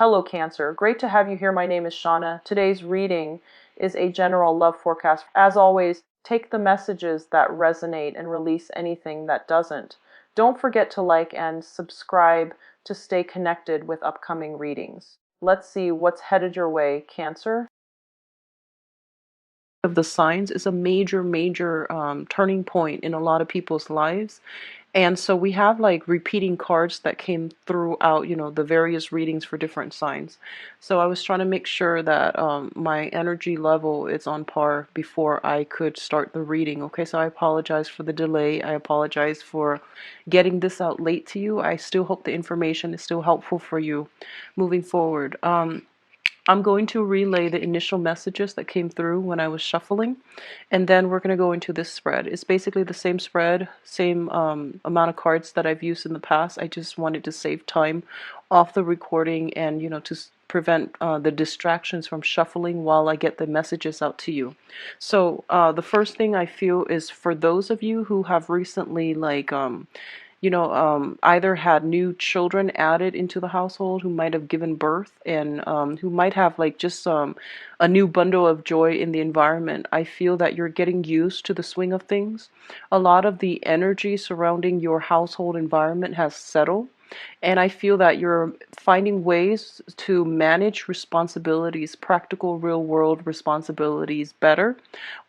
Hello, Cancer. Great to have you here. My name is Shauna. Today's reading is a general love forecast. As always, take the messages that resonate and release anything that doesn't. Don't forget to like and subscribe to stay connected with upcoming readings. Let's see what's headed your way, Cancer. Of the signs is a major turning point in a lot of people's lives. And so we have like repeating cards that came throughout, the various readings for different signs. So I was trying to make sure that my energy level is on par before I could start the reading. Okay, so I apologize for the delay. I apologize for getting this out late to you. I still hope the information is still helpful for you moving forward. I'm going to relay the initial messages that came through when I was shuffling, and then we're going to go into this spread. It's basically the same spread, same amount of cards that I've used in the past. I just wanted to save time off the recording and, to prevent the distractions from shuffling while I get the messages out to you. So the first thing I feel is for those of you who have recently either had new children added into the household, who might have given birth, and who might have like just a new bundle of joy in the environment. I feel that you're getting used to the swing of things. A lot of the energy surrounding your household environment has settled. And I feel that you're finding ways to manage responsibilities, practical real world responsibilities better,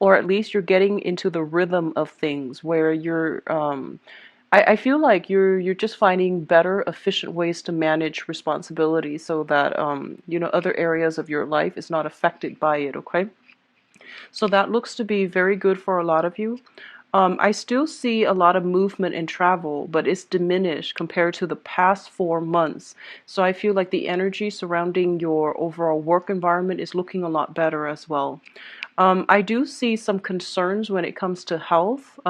or at least you're getting into the rhythm of things where you're I feel like you're just finding better, efficient ways to manage responsibility so that other areas of your life is not affected by it. Okay, so that looks to be very good for a lot of you. I still see a lot of movement and travel, but it's diminished compared to the past 4 months. So I feel like the energy surrounding your overall work environment is looking a lot better as well. I do see some concerns when it comes to health.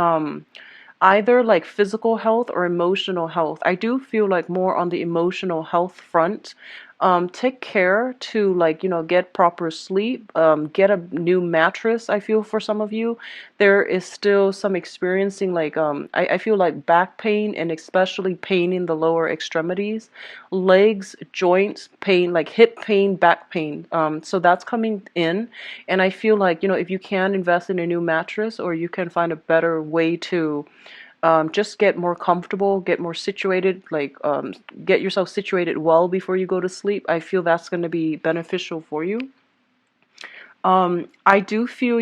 Either like physical health or emotional health. I do feel like more on the emotional health front. Take care to get proper sleep, get a new mattress. I feel for some of you, there is still some experiencing I feel like back pain and especially pain in the lower extremities, legs, joints pain, like hip pain, back pain. So that's coming in, and I feel like if you can invest in a new mattress or you can find a better way to just get more comfortable, get more situated, get yourself situated well before you go to sleep. I feel that's going to be beneficial for you. I do feel,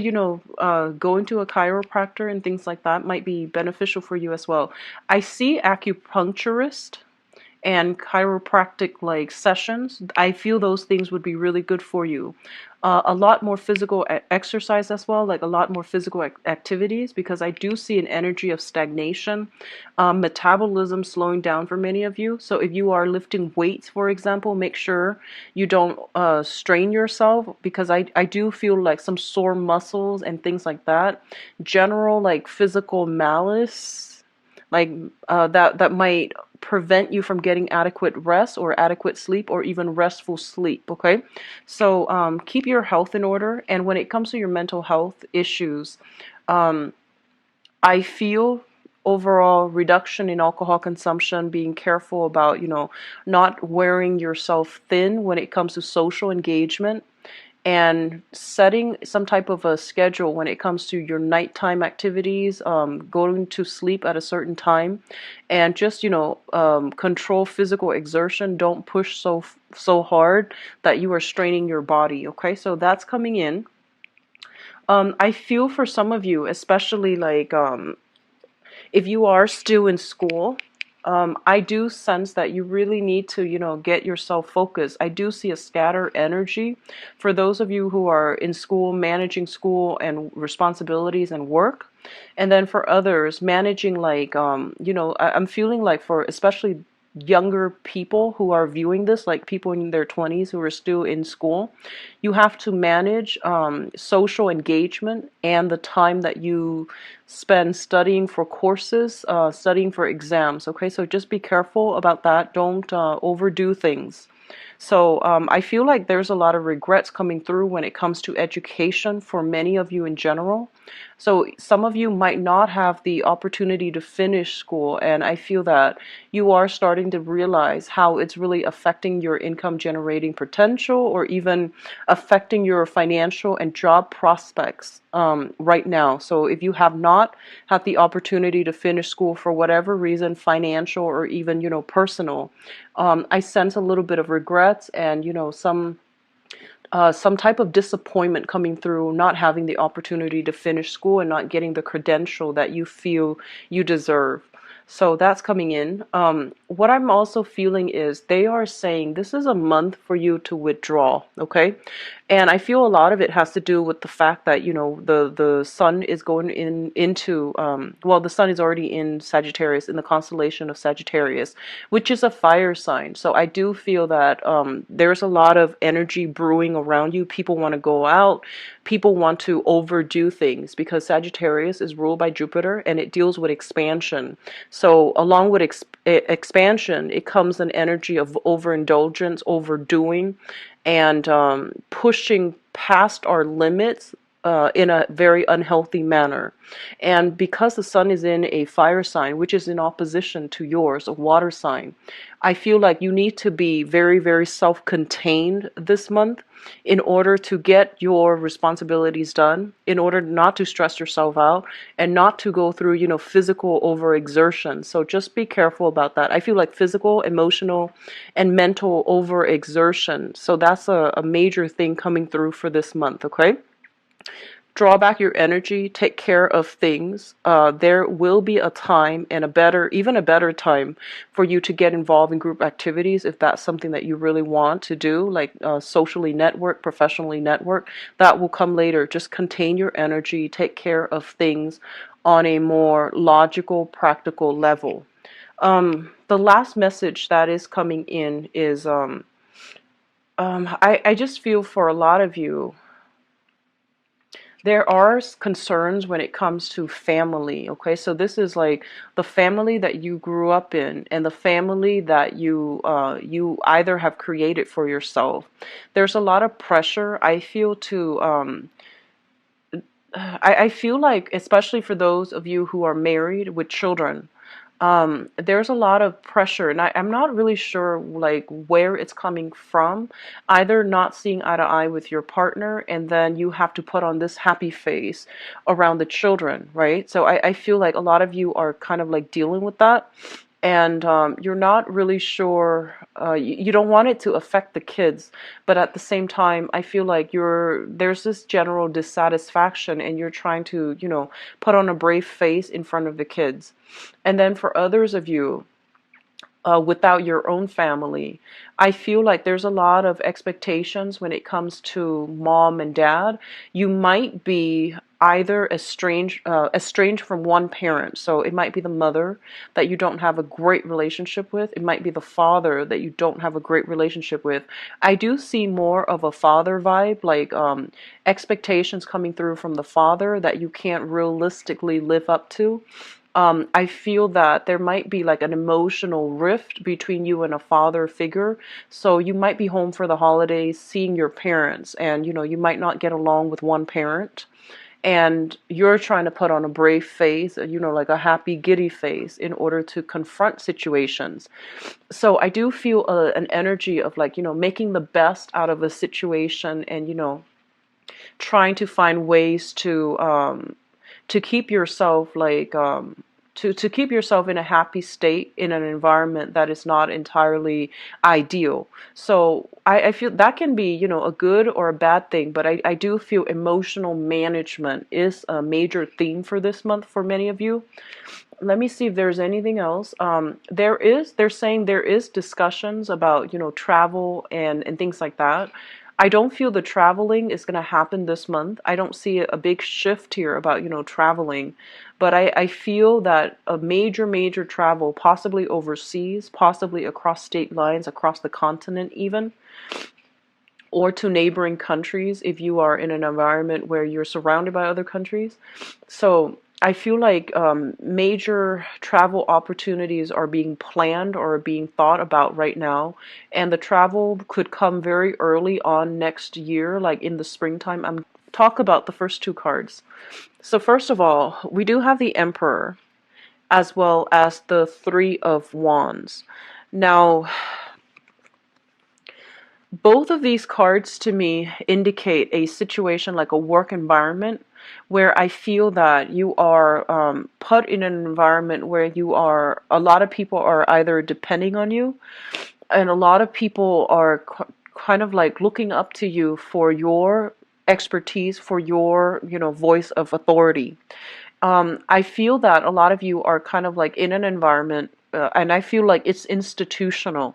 going to a chiropractor and things like that might be beneficial for you as well. I see acupuncturist and chiropractic sessions. I feel those things would be really good for you. A lot more physical exercise as well, like a lot more physical activities, because I do see an energy of stagnation, metabolism slowing down for many of you. So if you are lifting weights, for example, make sure you don't strain yourself, because I do feel like some sore muscles and things like that. General physical malice, that might prevent you from getting adequate rest or adequate sleep or even restful sleep. Okay, so keep your health in order. And when it comes to your mental health issues, I feel overall reduction in alcohol consumption, being careful about not wearing yourself thin when it comes to social engagement, and setting some type of a schedule when it comes to your nighttime activities, going to sleep at a certain time, and just control physical exertion. Don't push so hard that you are straining your body. Okay, so that's coming in. I feel for some of you, especially if you are still in school, I do sense that you really need to, get yourself focused. I do see a scattered energy for those of you who are in school, managing school and responsibilities and work. And then for others, managing I'm feeling like for especially younger people who are viewing this, like people in their 20s who are still in school, you have to manage social engagement and the time that you spend studying for courses, studying for exams. Okay, so just be careful about that. Don't overdo things. So I feel like there's a lot of regrets coming through when it comes to education for many of you in general. So some of you might not have the opportunity to finish school, and I feel that you are starting to realize how it's really affecting your income generating potential, or even affecting your financial and job prospects right now. So if you have not had the opportunity to finish school for whatever reason, financial or even, personal, I sense a little bit of regrets and, some type of disappointment coming through not having the opportunity to finish school and not getting the credential that you feel you deserve. So that's coming in. What I'm also feeling is they are saying this is a month for you to withdraw, okay? And I feel a lot of it has to do with the fact that, the sun is going into, well, the sun is already in Sagittarius, in the constellation of Sagittarius, which is a fire sign. So I do feel that there's a lot of energy brewing around you. People want to go out. People want to overdo things because Sagittarius is ruled by Jupiter and it deals with expansion. So along with expansion, it comes an energy of overindulgence, overdoing, and pushing past our limits in a very unhealthy manner. And because the sun is in a fire sign, which is in opposition to yours, a water sign, I feel like you need to be very, very self-contained this month in order to get your responsibilities done, in order not to stress yourself out and not to go through, physical overexertion. So just be careful about that. I feel like physical, emotional, and mental overexertion. So that's a major thing coming through for this month, okay? Draw back your energy, take care of things. There will be a time and even a better time for you to get involved in group activities if that's something that you really want to do, like socially network, professionally network. That will come later. Just contain your energy, take care of things on a more logical, practical level. The last message that is coming in is I just feel for a lot of you, there are concerns when it comes to family, okay? So this is like the family that you grew up in and the family that you either have created for yourself. There's a lot of pressure, I feel, to I feel like, especially for those of you who are married with children, there's a lot of pressure, and I'm not really sure like where it's coming from. Either not seeing eye to eye with your partner, and then you have to put on this happy face around the children, right? So I feel like a lot of you are kind of like dealing with that, and you're not really sure. You don't want it to affect the kids, but at the same time, I feel like there's this general dissatisfaction, and you're trying to, put on a brave face in front of the kids. And then for others of you, without your own family, I feel like there's a lot of expectations when it comes to mom and dad. You might be either estranged from one parent. So it might be the mother that you don't have a great relationship with. It might be the father that you don't have a great relationship with. I do see more of a father vibe, like expectations coming through from the father that you can't realistically live up to. I feel that there might be like an emotional rift between you and a father figure. So you might be home for the holidays seeing your parents, and you might not get along with one parent, and you're trying to put on a brave face, like a happy giddy face in order to confront situations. So I do feel an energy of like, making the best out of a situation, and trying to find ways to keep yourself like to keep yourself in a happy state in an environment that is not entirely ideal. So I feel that can be, a good or a bad thing, but I do feel emotional management is a major theme for this month for many of you. Let me see if there's anything else. They're saying there is discussions about, travel and things like that. I don't feel the traveling is going to happen this month. I don't see a big shift here about, traveling, but I feel that a major, major travel, possibly overseas, possibly across state lines, across the continent even, or to neighboring countries if you are in an environment where you're surrounded by other countries. So I feel like major travel opportunities are being planned or are being thought about right now, and the travel could come very early on next year, like in the springtime. I'm talk about the first two cards. So first of all, we do have the Emperor as well as the Three of Wands. Now, both of these cards to me indicate a situation like a work environment where I feel that you are put in an environment where a lot of people are either depending on you, and a lot of people are kind of like looking up to you for your expertise, for your, voice of authority. I feel that a lot of you are kind of like in an environment, and I feel like it's institutional.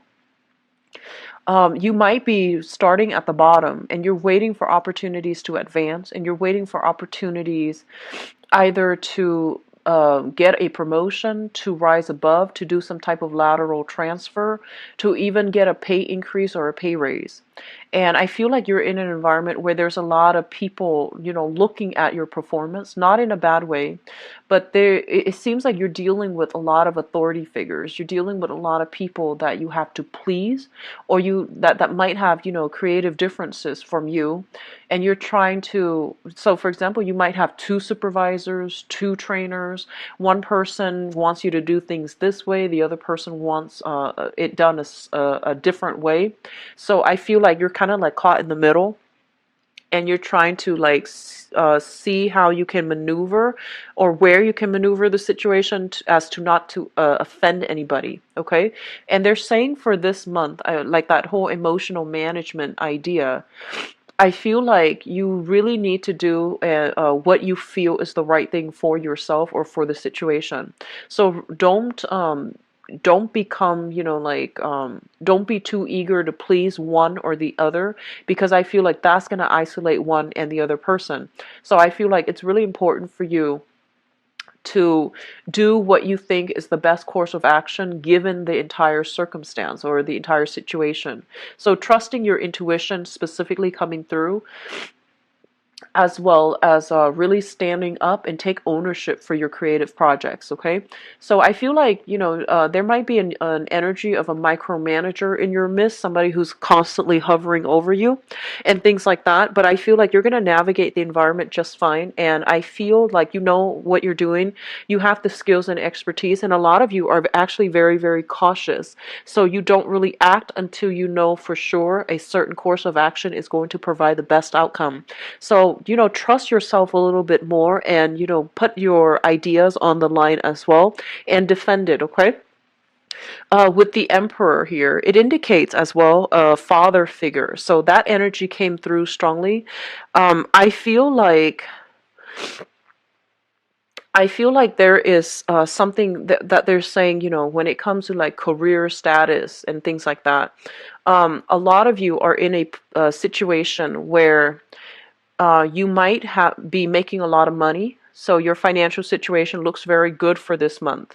You might be starting at the bottom and you're waiting for opportunities to advance, and you're waiting for opportunities either to get a promotion, to rise above, to do some type of lateral transfer, to even get a pay increase or a pay raise. And I feel like you're in an environment where there's a lot of people, looking at your performance, not in a bad way, but it seems like you're dealing with a lot of authority figures. You're dealing with a lot of people that you have to please, or that might have, creative differences from you. And you're trying to, so for example, you might have two supervisors, two trainers. One person wants you to do things this way, the other person wants it done a different way. So I feel like you're kind of like caught in the middle, and you're trying to like see how you can maneuver, or where you can maneuver the situation as to not to offend anybody. Okay. And they're saying for this month, like that whole emotional management idea, I feel like you really need to do what you feel is the right thing for yourself or for the situation. So don't become, don't be too eager to please one or the other, because I feel like that's going to isolate one and the other person. So I feel like it's really important for you to do what you think is the best course of action given the entire circumstance or the entire situation. So trusting your intuition specifically coming through, as well as really standing up and take ownership for your creative projects. Okay, so I feel like there might be an energy of a micromanager in your midst, somebody who's constantly hovering over you and things like that, but I feel like you're going to navigate the environment just fine, and I feel like you know what you're doing. You have the skills and expertise, and a lot of you are actually very, very cautious, so you don't really act until you know for sure a certain course of action is going to provide the best outcome. So trust yourself a little bit more, and, put your ideas on the line as well and defend it, okay? With the Emperor here, it indicates as well a father figure. So that energy came through strongly. I feel like there is something that they're saying, when it comes to like career status and things like that. A lot of you are in a situation where you might be making a lot of money, so your financial situation looks very good for this month.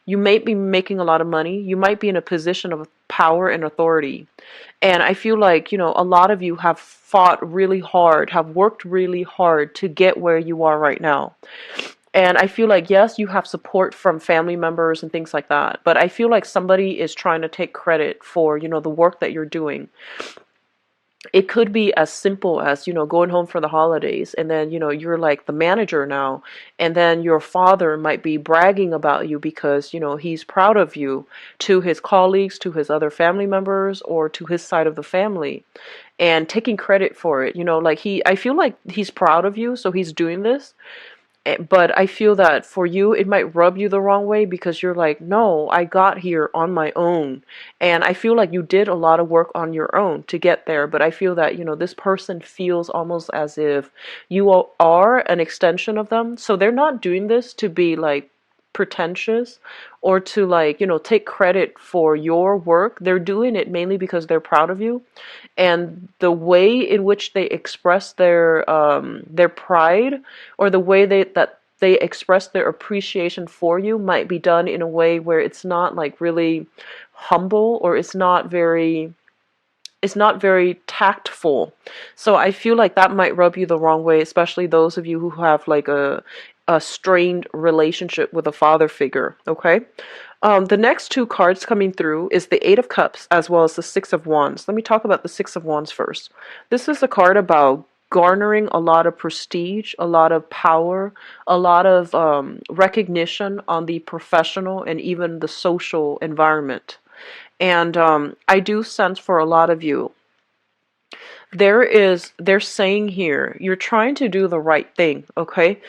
You may be making a lot of money. You might be in a position of power and authority. And I feel like, a lot of you have fought really hard, have worked really hard to get where you are right now. And I feel like, yes, you have support from family members and things like that, but I feel like somebody is trying to take credit for, the work that you're doing. It could be as simple as, going home for the holidays, and then, you're like the manager now, and then your father might be bragging about you because, he's proud of you to his colleagues, to his other family members, or to his side of the family, and taking credit for it. I feel like he's proud of you, so he's doing this. But I feel that for you, it might rub you the wrong way, because you're like, no, I got here on my own. And I feel like you did a lot of work on your own to get there. But I feel that, this person feels almost as if you are an extension of them. So they're not doing this to be like pretentious or to like, take credit for your work. They're doing it mainly because they're proud of you. And the way in which they express their pride, or the way that they express their appreciation for you, might be done in a way where it's not like really humble, or it's not very tactful. So I feel like that might rub you the wrong way, especially those of you who have like a strained relationship with a father figure. Okay. The next two cards coming through is the Eight of Cups as well as the Six of Wands. Let me talk about the Six of Wands first. This is a card about garnering a lot of prestige, a lot of power, a lot of recognition on the professional and even the social environment. And I do sense for a lot of you, they're saying here, you're trying to do the right thing, okay?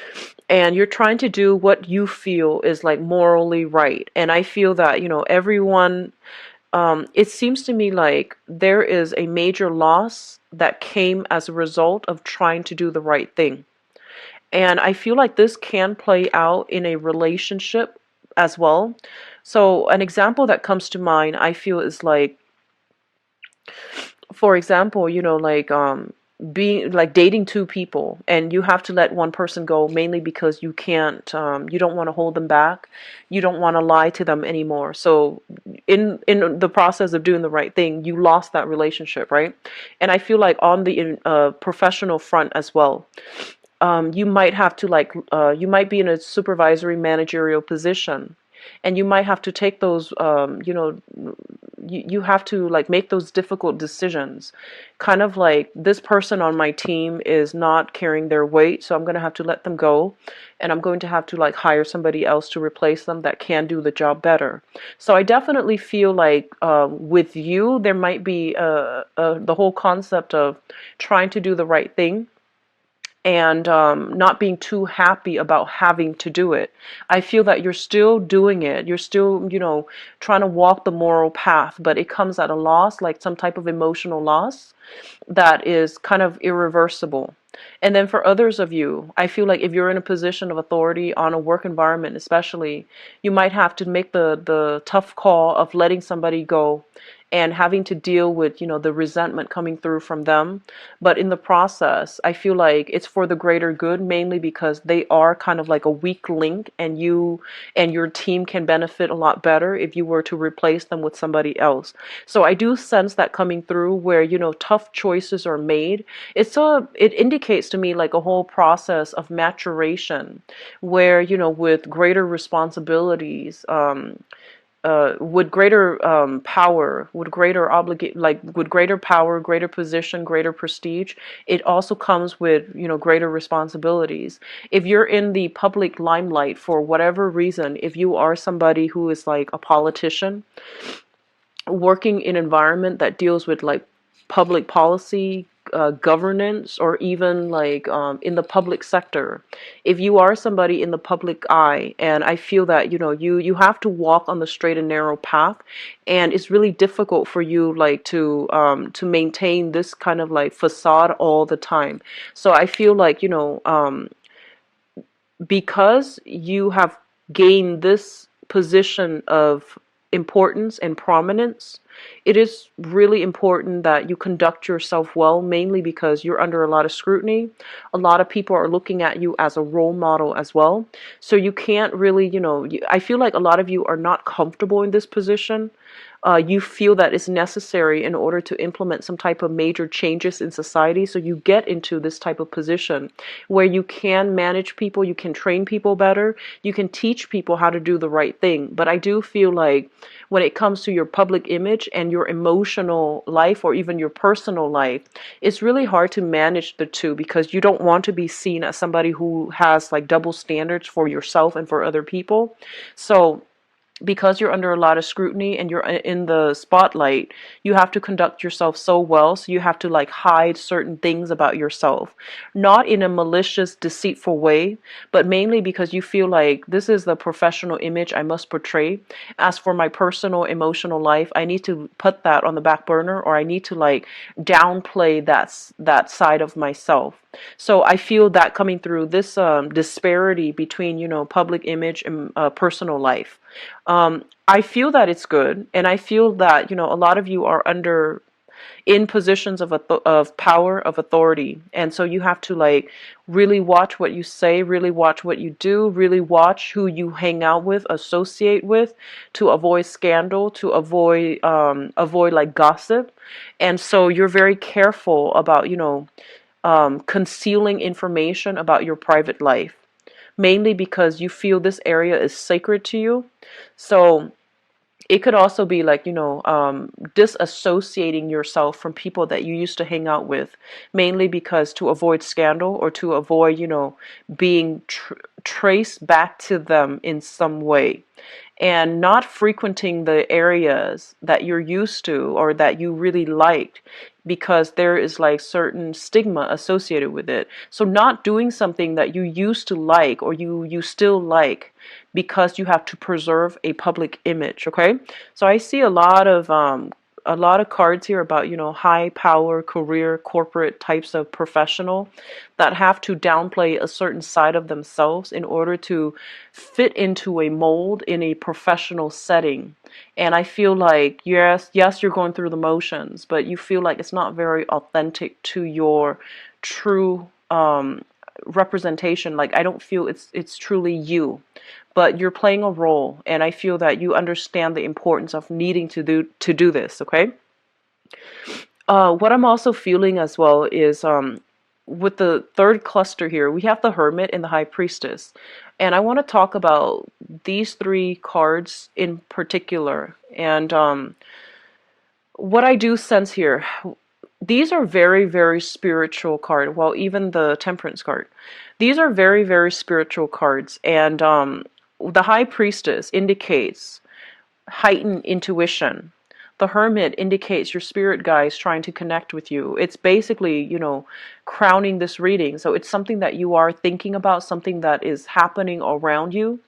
And you're trying to do what you feel is like morally right. And I feel that, everyone, it seems to me like there is a major loss that came as a result of trying to do the right thing. And I feel like this can play out in a relationship as well. So, an example that comes to mind, I feel, is like, for example, being like dating two people, and you have to let one person go mainly because you can't, you don't want to hold them back, you don't want to lie to them anymore. So in the process of doing the right thing, you lost that relationship, right? And I feel like on the professional front as well, you might have to you might be in a supervisory managerial position, and you might have to take those, you have to like make those difficult decisions, kind of like, this person on my team is not carrying their weight, so I'm going to have to let them go, and I'm going to have to like hire somebody else to replace them that can do the job better. So I definitely feel like, with you, there might be the whole concept of trying to do the right thing, and not being too happy about having to do it. I feel that you're still doing it. You're still, trying to walk the moral path, but it comes at a loss, like some type of emotional loss that is kind of irreversible. And then for others of you, I feel like if you're in a position of authority on a work environment, especially, you might have to make the tough call of letting somebody go and having to deal with, the resentment coming through from them. But in the process, I feel like it's for the greater good, mainly because they are kind of like a weak link, and you and your team can benefit a lot better if you were to replace them with somebody else. So I do sense that coming through, where, tough choices are made. It indicates to me like a whole process of maturation, where, with greater responsibilities, with greater power, with greater with greater power, greater position, greater prestige, it also comes with, greater responsibilities. If you're in the public limelight for whatever reason, if you are somebody who is like a politician, working in an environment that deals with like public policy, governance, or even like, in the public sector, if you are somebody in the public eye, and I feel that, you have to walk on the straight and narrow path, and it's really difficult for you like to maintain this kind of like facade all the time. So I feel like, because you have gained this position of importance and prominence, it is really important that you conduct yourself well, mainly because you're under a lot of scrutiny. A lot of people are looking at you as a role model as well. So you can't really, I feel like a lot of you are not comfortable in this position. You feel that it's necessary in order to implement some type of major changes in society. So you get into this type of position where you can manage people, you can train people better, you can teach people how to do the right thing. But I do feel like when it comes to your public image and your emotional life, or even your personal life, it's really hard to manage the two, because you don't want to be seen as somebody who has like double standards for yourself and for other people. So because you're under a lot of scrutiny and you're in the spotlight, you have to conduct yourself so well. So you have to like hide certain things about yourself, not in a malicious, deceitful way, but mainly because you feel like this is the professional image I must portray. As for my personal, emotional life, I need to put that on the back burner, or I need to like downplay that side of myself. So I feel that coming through this disparity between, public image and personal life. I feel that it's good, and I feel that, a lot of you are in positions of power, of authority, and so you have to like really watch what you say, really watch what you do, really watch who you hang out with, associate with, to avoid scandal, to avoid like gossip. And so you're very careful about, concealing information about your private life, mainly because you feel this area is sacred to you. So It could also be like, disassociating yourself from people that you used to hang out with, mainly because to avoid scandal or to avoid, being traced back to them in some way, and not frequenting the areas that you're used to or that you really liked, because there is like certain stigma associated with it. So not doing something that you used to like or you still like because you have to preserve a public image. Okay, so I see a lot of cards here about, high power career corporate types of professional that have to downplay a certain side of themselves in order to fit into a mold in a professional setting. And I feel like, yes, you're going through the motions, but you feel like it's not very authentic to your true representation. Like, I don't feel it's truly you, but you're playing a role, and I feel that you understand the importance of needing to do this. Okay. What I'm also feeling as well is, with the third cluster here, we have the Hermit and the High Priestess. And I want to talk about these three cards in particular. And what I do sense here, these are very, very spiritual cards. Well, even the Temperance card. These are very, very spiritual cards. And the High Priestess indicates heightened intuition. The Hermit indicates your spirit guides trying to connect with you. It's basically, crowning this reading. So it's something that you are thinking about, something that is happening around you.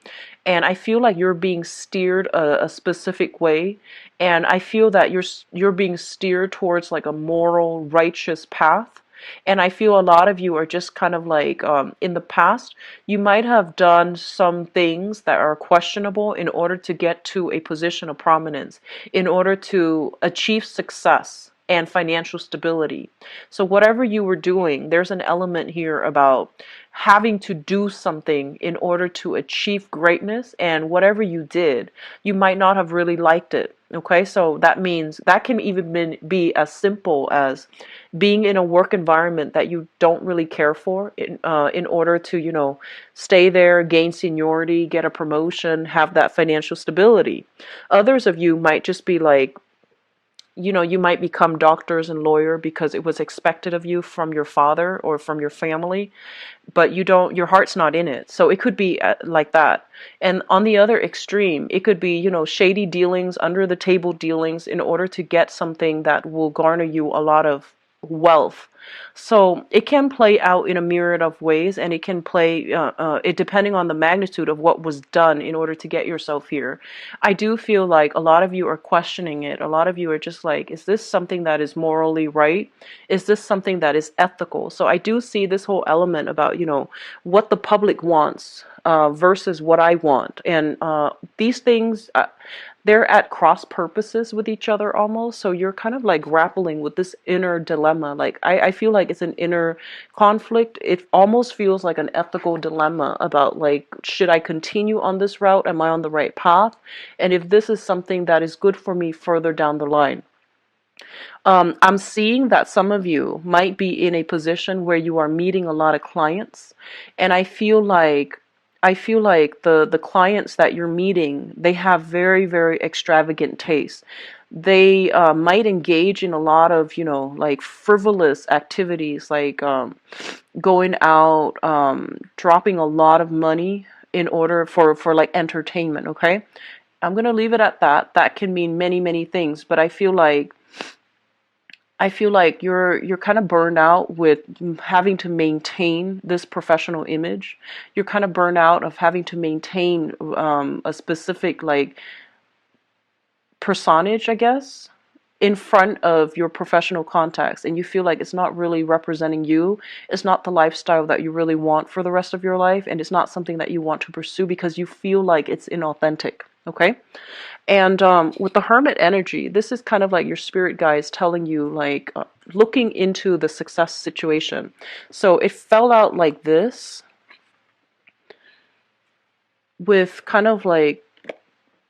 And I feel like you're being steered a specific way. And I feel that you're being steered towards like a moral, righteous path. And I feel a lot of you are just kind of like, in the past, you might have done some things that are questionable in order to get to a position of prominence, in order to achieve success and financial stability. So whatever you were doing, there's an element here about having to do something in order to achieve greatness, and whatever you did, you might not have really liked it. Okay, so that means that can even be as simple as being in a work environment that you don't really care for, in order to, stay there, gain seniority, get a promotion, have that financial stability. Others of you might just be like, you might become doctors and lawyer because it was expected of you from your father or from your family, but your heart's not in it. So it could be like that. And on the other extreme, it could be, shady dealings, under the table dealings in order to get something that will garner you a lot of wealth. So it can play out in a myriad of ways, and it can play, it depending on the magnitude of what was done in order to get yourself here. I do feel like a lot of you are questioning it. A lot of you are just like, is this something that is morally right? Is this something that is ethical? So I do see this whole element about, what the public wants versus what I want. And these things, they're at cross purposes with each other almost. So you're kind of like grappling with this inner dilemma. Like, I feel like it's an inner conflict. It almost feels like an ethical dilemma about, like, should I continue on this route? Am I on the right path? And if this is something that is good for me further down the line. I'm seeing that some of you might be in a position where you are meeting a lot of clients, and I feel like the clients that you're meeting, they have very, very extravagant tastes. They might engage in a lot of, like frivolous activities, like going out, dropping a lot of money in order for like entertainment. Okay, I'm gonna leave it at that. That can mean many, many things, but I feel like you're kind of burned out with having to maintain this professional image. You're kind of burned out of having to maintain a specific like personage, I guess, in front of your professional contacts, and you feel like it's not really representing you. It's not the lifestyle that you really want for the rest of your life, and it's not something that you want to pursue because you feel like it's inauthentic. Okay? And with the Hermit energy, this is kind of like your spirit guides telling you, like, looking into the success situation. So it fell out like this, with kind of like,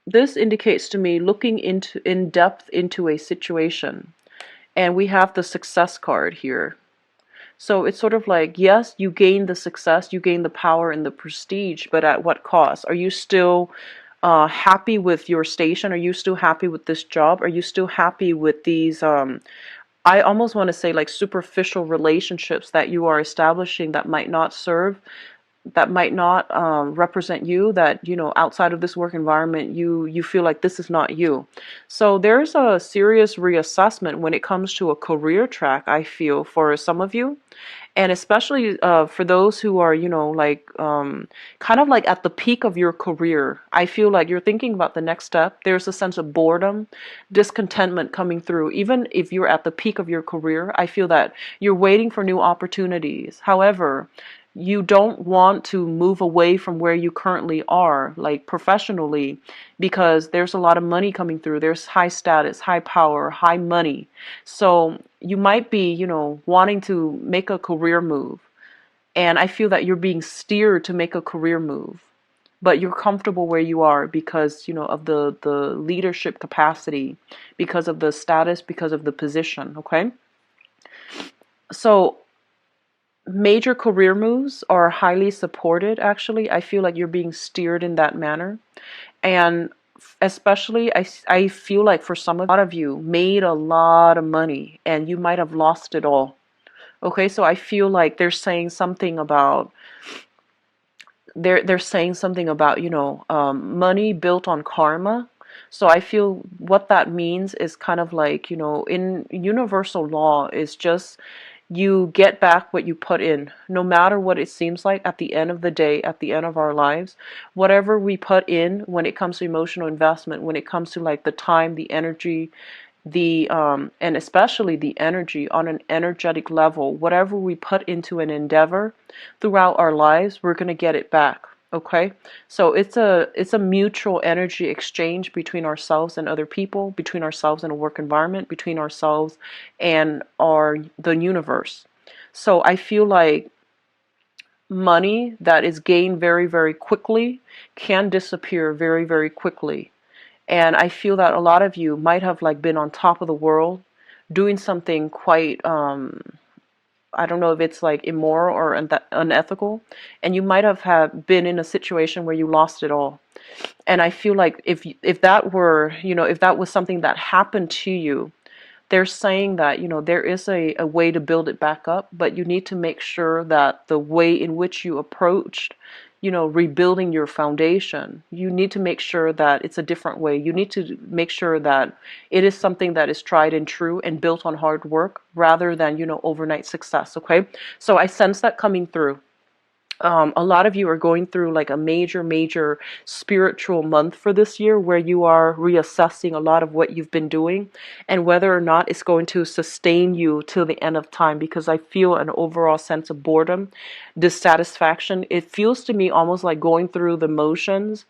this indicates to me looking into in depth into a situation. And we have the success card here. So it's sort of like, yes, you gain the success, you gain the power and the prestige, but at what cost? Are you still happy with your station? Are you still happy with this job? Are you still happy with these I almost want to say like superficial relationships that you are establishing that might not serve, that might not represent you, that, outside of this work environment, you feel like this is not you. So there's a serious reassessment when it comes to a career track, I feel, for some of you. And especially for those who are, like kind of like at the peak of your career, I feel like you're thinking about the next step. There's a sense of boredom, discontentment coming through. Even if you're at the peak of your career, I feel that you're waiting for new opportunities. However, you don't want to move away from where you currently are, like professionally, because there's a lot of money coming through. There's high status, high power, high money. So you might be, wanting to make a career move. And I feel that you're being steered to make a career move. But you're comfortable where you are because, of the leadership capacity, because of the status, because of the position, okay? So major career moves are highly supported, actually. I feel like you're being steered in that manner. And especially, I feel like for some of a lot of you made a lot of money and you might have lost it all. Okay, so I feel like they're saying something about, money built on karma. So I feel what that means is kind of like, in universal law is just you get back what you put in, no matter what it seems like at the end of the day, at the end of our lives. Whatever we put in when it comes to emotional investment, when it comes to like the time, the energy, the and especially the energy on an energetic level, whatever we put into an endeavor throughout our lives, we're going to get it back. Okay, so it's a mutual energy exchange between ourselves and other people, between ourselves and a work environment, between ourselves and the universe. So I feel like money that is gained very, very quickly can disappear very, very quickly. And I feel that a lot of you might have like been on top of the world doing something quite I don't know if it's like immoral or unethical, and you might have been in a situation where you lost it all. And I feel like if that were, if that was something that happened to you, they're saying that, there is a way to build it back up, but you need to make sure that the way in which you approached, rebuilding your foundation, you need to make sure that it's a different way. You need to make sure that it is something that is tried and true and built on hard work rather than, overnight success. Okay. So I sense that coming through. A lot of you are going through like a major, major spiritual month for this year where you are reassessing a lot of what you've been doing and whether or not it's going to sustain you till the end of time, because I feel an overall sense of boredom, dissatisfaction. It feels to me almost like going through the motions,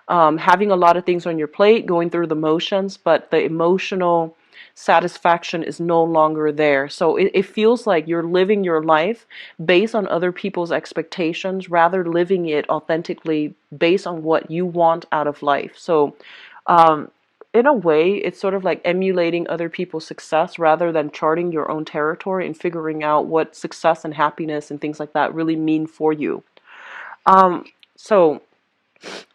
having a lot of things on your plate, going through the motions, but the emotional satisfaction is no longer there. So it feels like you're living your life based on other people's expectations rather living it authentically based on what you want out of life. So in a way, it's sort of like emulating other people's success rather than charting your own territory and figuring out what success and happiness and things like that really mean for you. So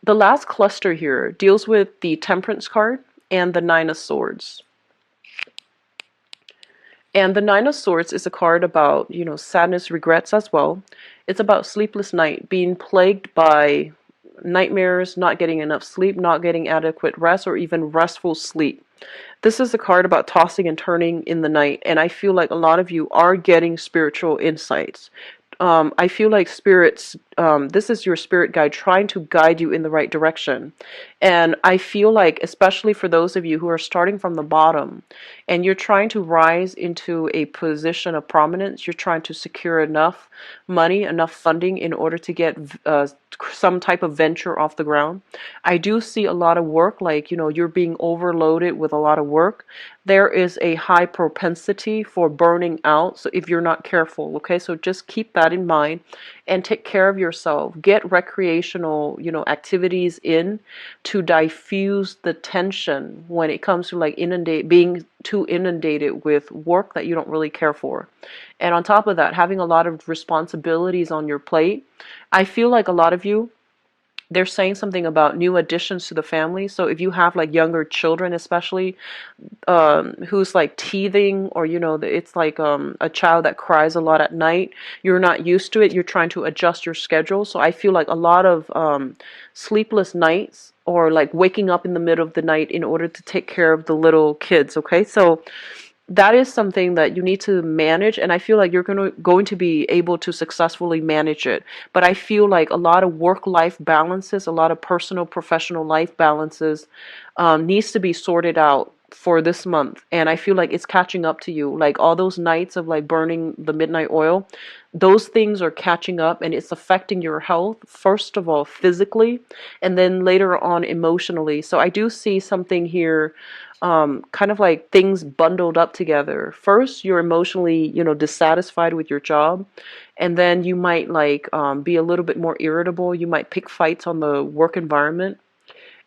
the last cluster here deals with the Temperance card and the Nine of Swords. And the Nine of Swords is a card about, sadness, regrets as well. It's about sleepless night, being plagued by nightmares, not getting enough sleep, not getting adequate rest, or even restful sleep. This is a card about tossing and turning in the night, and I feel like a lot of you are getting spiritual insights. I feel like spirits, this is your spirit guide trying to guide you in the right direction. And I feel like, especially for those of you who are starting from the bottom and you're trying to rise into a position of prominence, you're trying to secure enough money, enough funding in order to get some type of venture off the ground. I do see a lot of work, like, you're being overloaded with a lot of work. There is a high propensity for burning out, so if you're not careful, okay? So just keep that in mind and take care of yourself. Get recreational, activities in to diffuse the tension when it comes to like being too inundated with work that you don't really care for. And on top of that, having a lot of responsibilities on your plate. I feel like a lot of you they're saying something about new additions to the family. So if you have like younger children, especially, who's like teething, or it's like a child that cries a lot at night, you're not used to it, you're trying to adjust your schedule. So I feel like a lot of sleepless nights, or like waking up in the middle of the night in order to take care of the little kids. Okay, so that is something that you need to manage, and I feel like you're going to be able to successfully manage it. But I feel like a lot of work life balances, a lot of personal professional life balances, needs to be sorted out for this month, and I feel like it's catching up to you. Like all those nights of like burning the midnight oil, those things are catching up, and it's affecting your health, first of all physically, and then later on emotionally. So I do see something here, kind of like things bundled up together. First, you're emotionally, dissatisfied with your job, and then you might like be a little bit more irritable. You might pick fights on the work environment,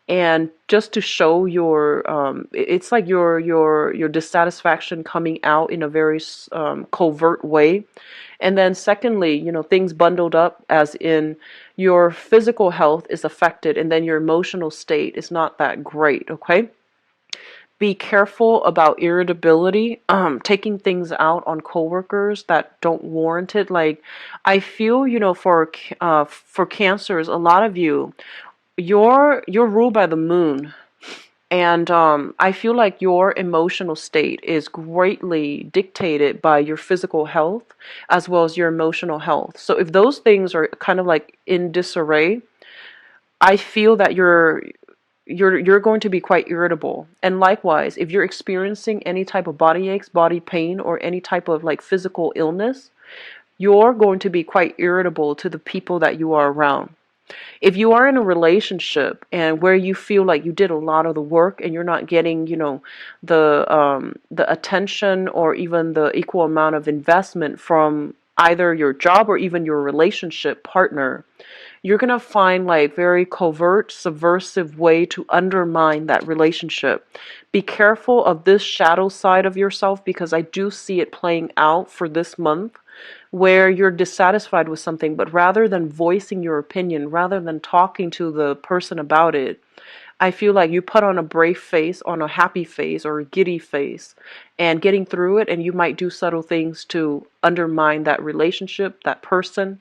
and just to show your, it's like your dissatisfaction coming out in a very covert way. And then secondly, things bundled up, as in your physical health is affected, and then your emotional state is not that great. Okay, be careful about irritability, taking things out on coworkers that don't warrant it. Like, I feel, for cancers, a lot of you, you're ruled by the moon, and I feel like your emotional state is greatly dictated by your physical health as well as your emotional health. So if those things are kind of like in disarray, I feel that you're going to be quite irritable. And likewise, if you're experiencing any type of body aches, body pain, or any type of like physical illness, you're going to be quite irritable to the people that you are around. If you are in a relationship and where you feel like you did a lot of the work and you're not getting, the attention or even the equal amount of investment from either your job or even your relationship partner, you're going to find like very covert, subversive way to undermine that relationship. Be careful of this shadow side of yourself, because I do see it playing out for this month, where you're dissatisfied with something, but rather than voicing your opinion, rather than talking to the person about it, I feel like you put on a brave face, on a happy face, or a giddy face, and getting through it, and you might do subtle things to undermine that relationship, that person,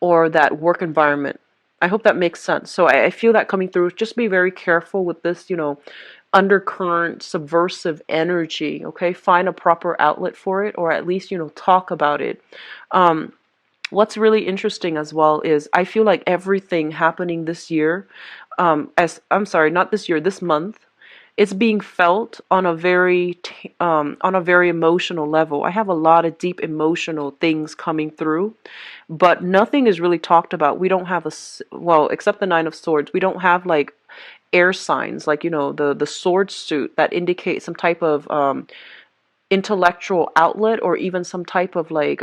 or that work environment. I hope that makes sense. So I feel that coming through. Just be very careful with this, undercurrent subversive energy. Okay, find a proper outlet for it, or at least talk about it. What's really interesting as well is I feel like everything happening this year, as I'm sorry, not this year, this month, it's being felt on a very emotional level. I have a lot of deep emotional things coming through, but nothing is really talked about. We don't have well, except the Nine of Swords, we don't have like air signs, like the sword suit that indicate some type of intellectual outlet, or even some type of like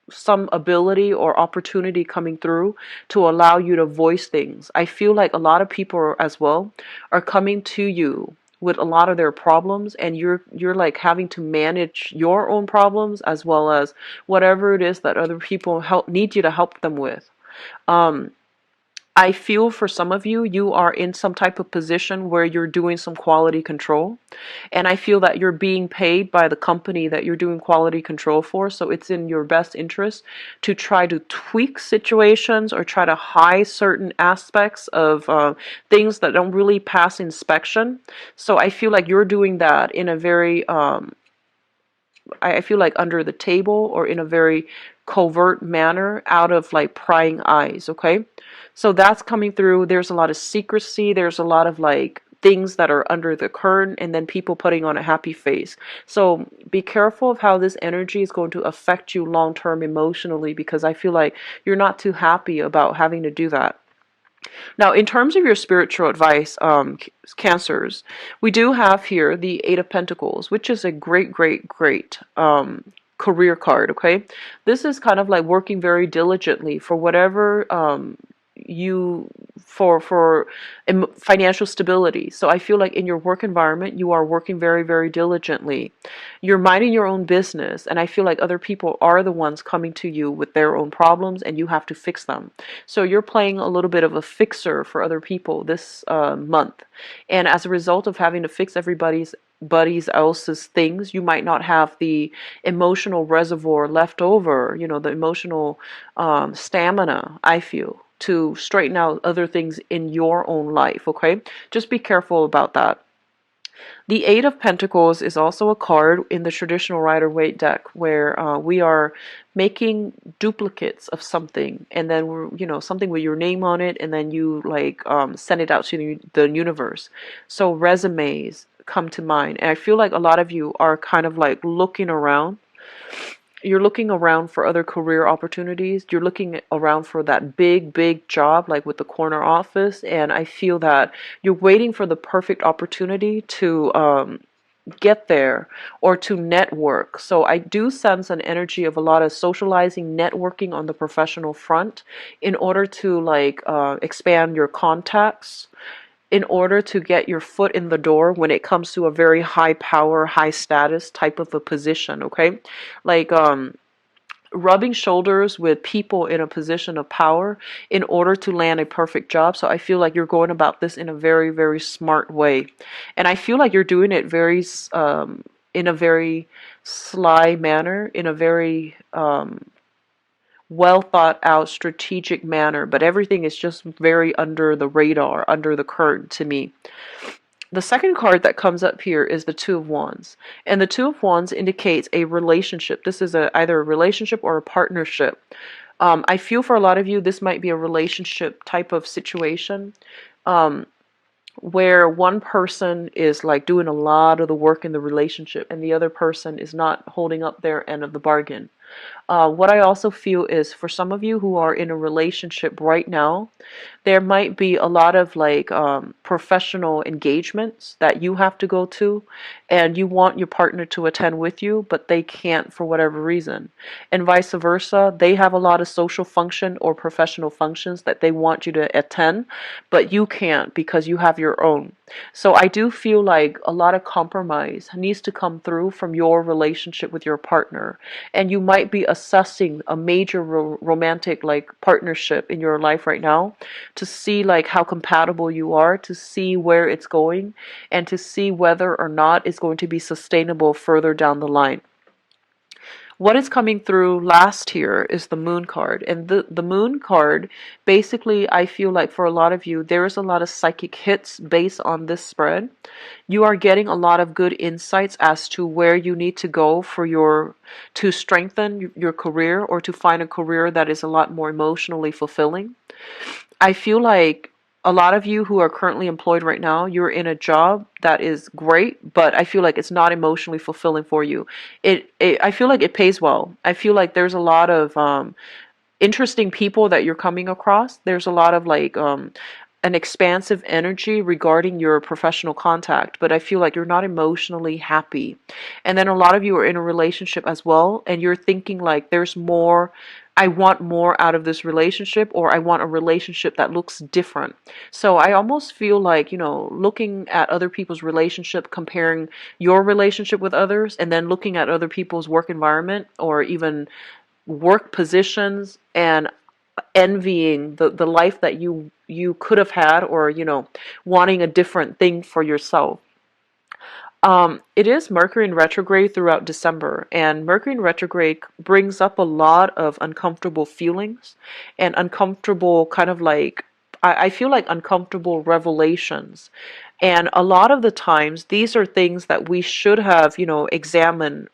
some ability or opportunity coming through to allow you to voice things. I feel like a lot of people as well are coming to you with a lot of their problems, and you're like having to manage your own problems as well as whatever it is that other people need you to help them with. I feel for some of you, you are in some type of position where you're doing some quality control. And I feel that you're being paid by the company that you're doing quality control for. So it's in your best interest to try to tweak situations or try to hide certain aspects of things that don't really pass inspection. So I feel like you're doing that in a very, I feel like under the table, or in a very covert manner, out of like prying eyes. Okay, so that's coming through. There's a lot of secrecy, there's a lot of like things that are under the curtain, and then people putting on a happy face. So be careful of how this energy is going to affect you long term emotionally, because I feel like you're not too happy about having to do that. Now, in terms of your spiritual advice, Cancers, we do have here the Eight of Pentacles, which is a great, great, great career card, okay? This is kind of like working very diligently for whatever you for financial stability. So I feel like in your work environment, you are working very, very diligently. You're minding your own business, and I feel like other people are the ones coming to you with their own problems, and you have to fix them. So you're playing a little bit of a fixer for other people this month, and as a result of having to fix everybody's else's things, you might not have the emotional reservoir left over, the emotional stamina, I feel, to straighten out other things in your own life, okay? Just be careful about that. The Eight of Pentacles is also a card in the traditional Rider-Waite deck where we are making duplicates of something, and then we're, something with your name on it, and then you like send it out to the universe. So resumes come to mind, and I feel like a lot of you are kind of like looking around. You're looking around for other career opportunities. You're looking around for that big, big job, like with the corner office. And I feel that you're waiting for the perfect opportunity to get there or to network. So I do sense an energy of a lot of socializing, networking on the professional front in order to like expand your contacts, in order to get your foot in the door when it comes to a very high power, high status type of a position, okay? Like rubbing shoulders with people in a position of power in order to land a perfect job. So I feel like you're going about this in a very, very smart way. And I feel like you're doing it in a very sly manner, in a very well thought out strategic manner, but everything is just very under the radar, under the curtain to me. The second card that comes up here is the Two of Wands, and the Two of Wands indicates a relationship. This is either a relationship or a partnership. I feel for a lot of you this might be a relationship type of situation, where one person is like doing a lot of the work in the relationship and the other person is not holding up their end of the bargain. What I also feel is for some of you who are in a relationship right now, there might be a lot of like professional engagements that you have to go to, and you want your partner to attend with you, but they can't for whatever reason. And vice versa, they have a lot of social function or professional functions that they want you to attend, but you can't because you have your own. So I do feel like a lot of compromise needs to come through from your relationship with your partner, and you might be assessing a major romantic like partnership in your life right now to see like how compatible you are, to see where it's going, and to see whether or not it's going to be sustainable further down the line. What is coming through last here is the Moon card. And the Moon card, basically, I feel like for a lot of you, there is a lot of psychic hits based on this spread. You are getting a lot of good insights as to where you need to go to strengthen your career or to find a career that is a lot more emotionally fulfilling. I feel like a lot of you who are currently employed right now, you're in a job that is great, but I feel like it's not emotionally fulfilling for you. I feel like it pays well. I feel like there's a lot of interesting people that you're coming across. There's a lot of like an expansive energy regarding your professional contact, but I feel like you're not emotionally happy. And then a lot of you are in a relationship as well, and you're thinking like there's more. I want more out of this relationship, or I want a relationship that looks different. So I almost feel like, looking at other people's relationship, comparing your relationship with others, and then looking at other people's work environment or even work positions, and envying the life that you could have had, or wanting a different thing for yourself. It is Mercury in retrograde throughout December, and Mercury in retrograde brings up a lot of uncomfortable feelings and uncomfortable kind of like, I feel like uncomfortable revelations. And a lot of the times, these are things that we should have, examined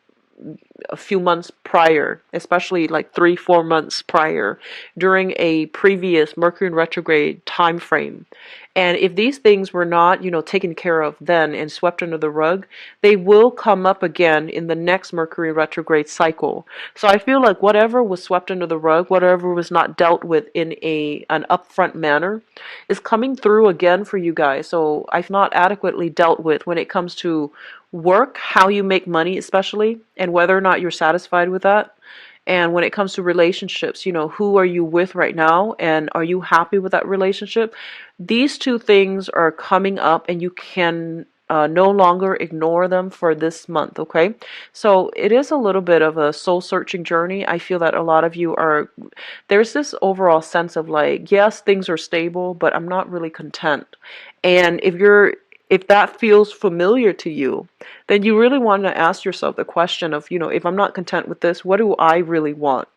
a few months prior, especially like 3-4 months prior, during a previous Mercury in retrograde time frame. And if these things were not, taken care of then and swept under the rug, they will come up again in the next Mercury retrograde cycle. So I feel like whatever was swept under the rug, whatever was not dealt with in an upfront manner, is coming through again for you guys. So I've not adequately dealt with when it comes to work, how you make money especially, and whether or not you're satisfied with that. And when it comes to relationships, you know, who are you with right now, and are you happy with that relationship? These two things are coming up, and you can no longer ignore them for this month, okay? So it is a little bit of a soul searching journey. I feel that a lot of you are, there's this overall sense of like, yes, things are stable, but I'm not really content. And if that feels familiar to you, then you really want to ask yourself the question of, you know, if I'm not content with this, what do I really want?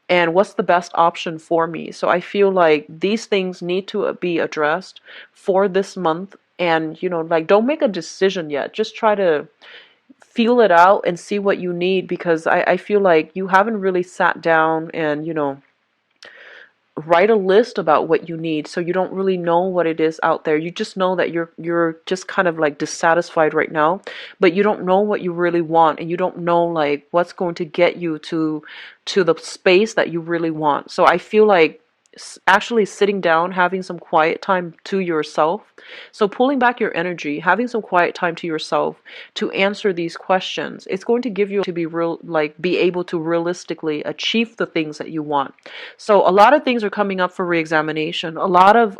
And what's the best option for me? So I feel like these things need to be addressed for this month. And, you know, like, don't make a decision yet. Just try to feel it out and see what you need, because I feel like you haven't really sat down and, you know, write a list about what you need, so you don't really know what it is out there. You just know that you're just kind of like dissatisfied right now, but you don't know what you really want, and you don't know like what's going to get you to the space that you really want. So I feel like actually sitting down, having some quiet time to yourself. So pulling back your energy, having some quiet time to yourself to answer these questions, it's going to give you to be real, like be able to realistically achieve the things that you want. So a lot of things are coming up for reexamination. A lot of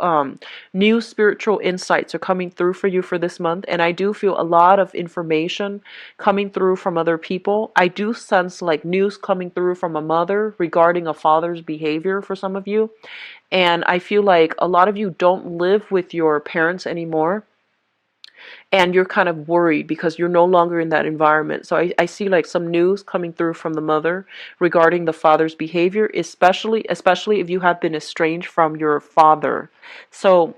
new spiritual insights are coming through for you for this month, and I do feel a lot of information coming through from other people. I do sense like news coming through from a mother regarding a father's behavior for some of you. And I feel like a lot of you don't live with your parents anymore, and you're kind of worried because you're no longer in that environment. So I see like some news coming through from the mother regarding the father's behavior, especially if you have been estranged from your father. So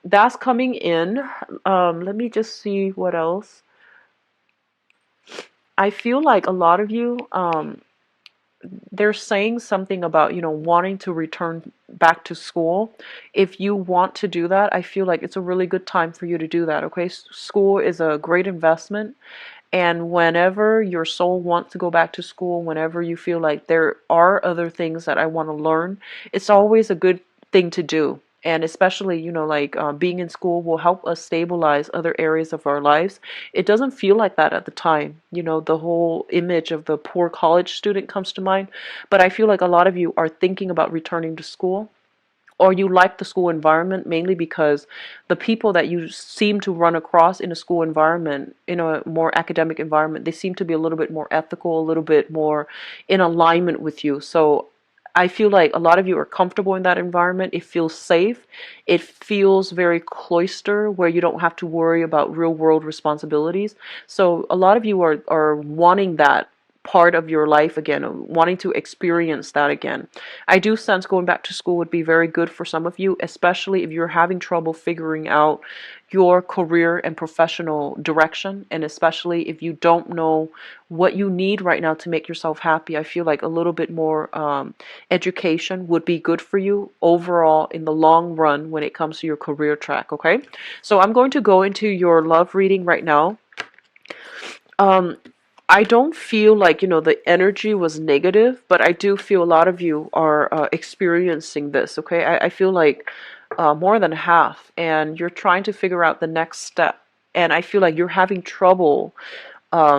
that's coming in. Let me just see what else. I feel like a lot of you, they're saying something about, you know, wanting to return back to school. If you want to do that, I feel like it's a really good time for you to do that, okay? School is a great investment. And whenever your soul wants to go back to school, whenever you feel like there are other things that I want to learn, it's always a good thing to do. And especially, you know, like being in school will help us stabilize other areas of our lives. It doesn't feel like that at the time. You know, the whole image of the poor college student comes to mind. But I feel like a lot of you are thinking about returning to school, or you like the school environment mainly because the people that you seem to run across in a school environment, in a more academic environment, they seem to be a little bit more ethical, a little bit more in alignment with you. So I feel like a lot of you are comfortable in that environment. It feels safe. It feels very cloister, where you don't have to worry about real world responsibilities. So a lot of you are wanting that part of your life again, wanting to experience that again. I do sense going back to school would be very good for some of you, especially if you're having trouble figuring out your career and professional direction, and especially if you don't know what you need right now to make yourself happy. I feel like a little bit more education would be good for you overall in the long run when it comes to your career track, okay? So I'm going to go into your love reading right now. I don't feel like, you know, the energy was negative, but I do feel a lot of you are experiencing this, okay? I feel like more than half, and you're trying to figure out the next step. And I feel like you're having trouble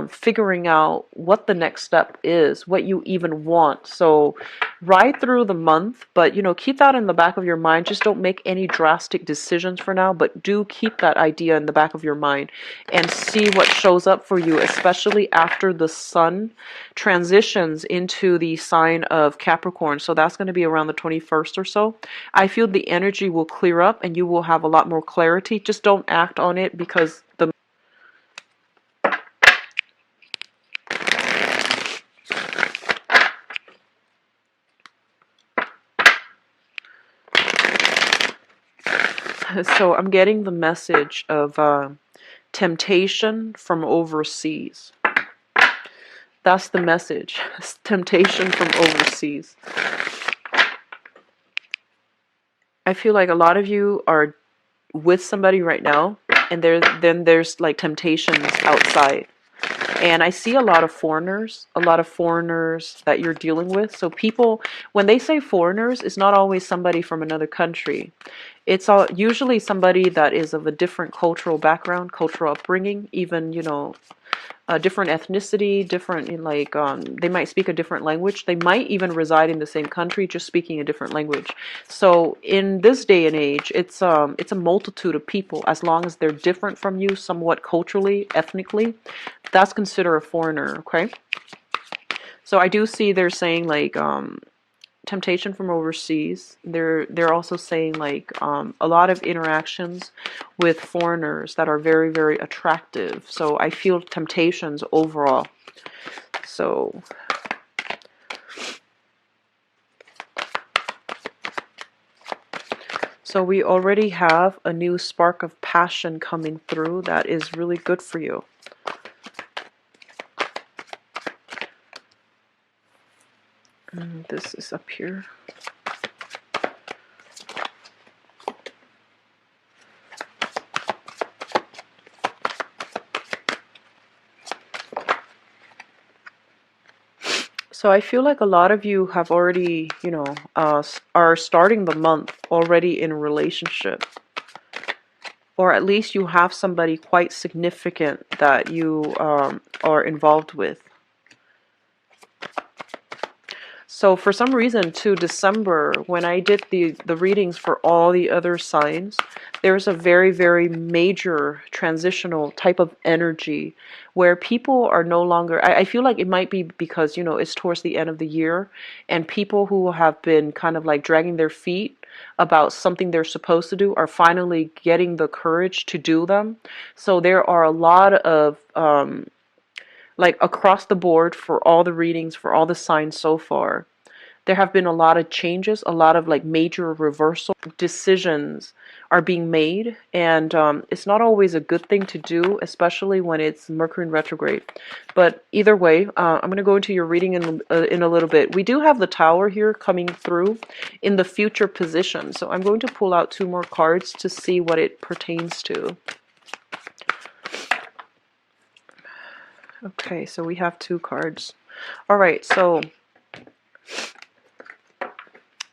figuring out what the next step is, what you even want. So ride through the month, but, you know, keep that in the back of your mind. Just don't make any drastic decisions for now, but do keep that idea in the back of your mind and see what shows up for you, especially after the sun transitions into the sign of Capricorn. So that's going to be around the 21st or so. I feel the energy will clear up and you will have a lot more clarity. Just don't act on it, because the so I'm getting the message of temptation from overseas. That's the message. Temptation from overseas. I feel like a lot of you are with somebody right now, and then there's like temptations outside. And I see a lot of foreigners that you're dealing with. So people, when they say foreigners, it's not always somebody from another country. It's usually somebody that is of a different cultural background, cultural upbringing, even, you know, different ethnicity, different like they might speak a different language. They might even reside in the same country, just speaking a different language. So in this day and age, it's a multitude of people. As long as they're different from you, somewhat culturally, ethnically, that's considered a foreigner. Okay. So I do see they're saying like temptation from overseas. They're also saying like a lot of interactions with foreigners that are very, very attractive. So I feel temptations overall. So we already have a new spark of passion coming through that is really good for you. And this is up here. So I feel like a lot of you have already, you know, are starting the month already in a relationship. Or at least you have somebody quite significant that you are involved with. So for some reason, to December, when I did the readings for all the other signs, there's a very, very major transitional type of energy where people are no longer, I feel like it might be because, you know, it's towards the end of the year, and people who have been kind of like dragging their feet about something they're supposed to do are finally getting the courage to do them. So there are a lot of like across the board for all the readings, for all the signs so far, there have been a lot of changes, a lot of like major reversal decisions are being made, and it's not always a good thing to do, especially when it's Mercury in retrograde. But either way, I'm going to go into your reading in a little bit. We do have the Tower here coming through in the future position, so I'm going to pull out 2 more cards to see what it pertains to. Okay, so we have 2 cards. All right, so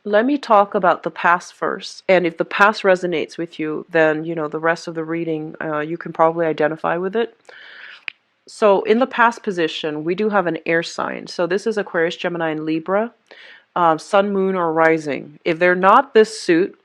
let me talk about the past first. And if the past resonates with you, then, you know, the rest of the reading, you can probably identify with it. So in the past position, we do have an air sign. So this is Aquarius, Gemini, and Libra, Sun, Moon, or Rising. If they're not this suit,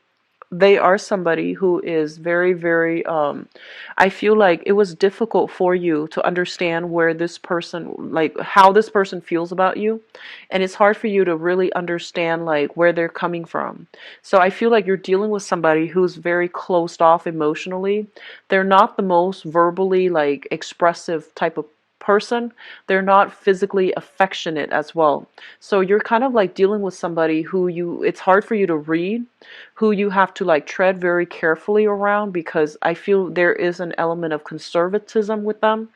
they are somebody who is very, very, I feel like it was difficult for you to understand where this person, like how this person feels about you. And it's hard for you to really understand like where they're coming from. So I feel like you're dealing with somebody who's very closed off emotionally. They're not the most verbally like expressive type of person. They're not physically affectionate as well. So you're kind of like dealing with somebody who it's hard for you to read, who you have to like tread very carefully around, because I feel there is an element of conservatism with them.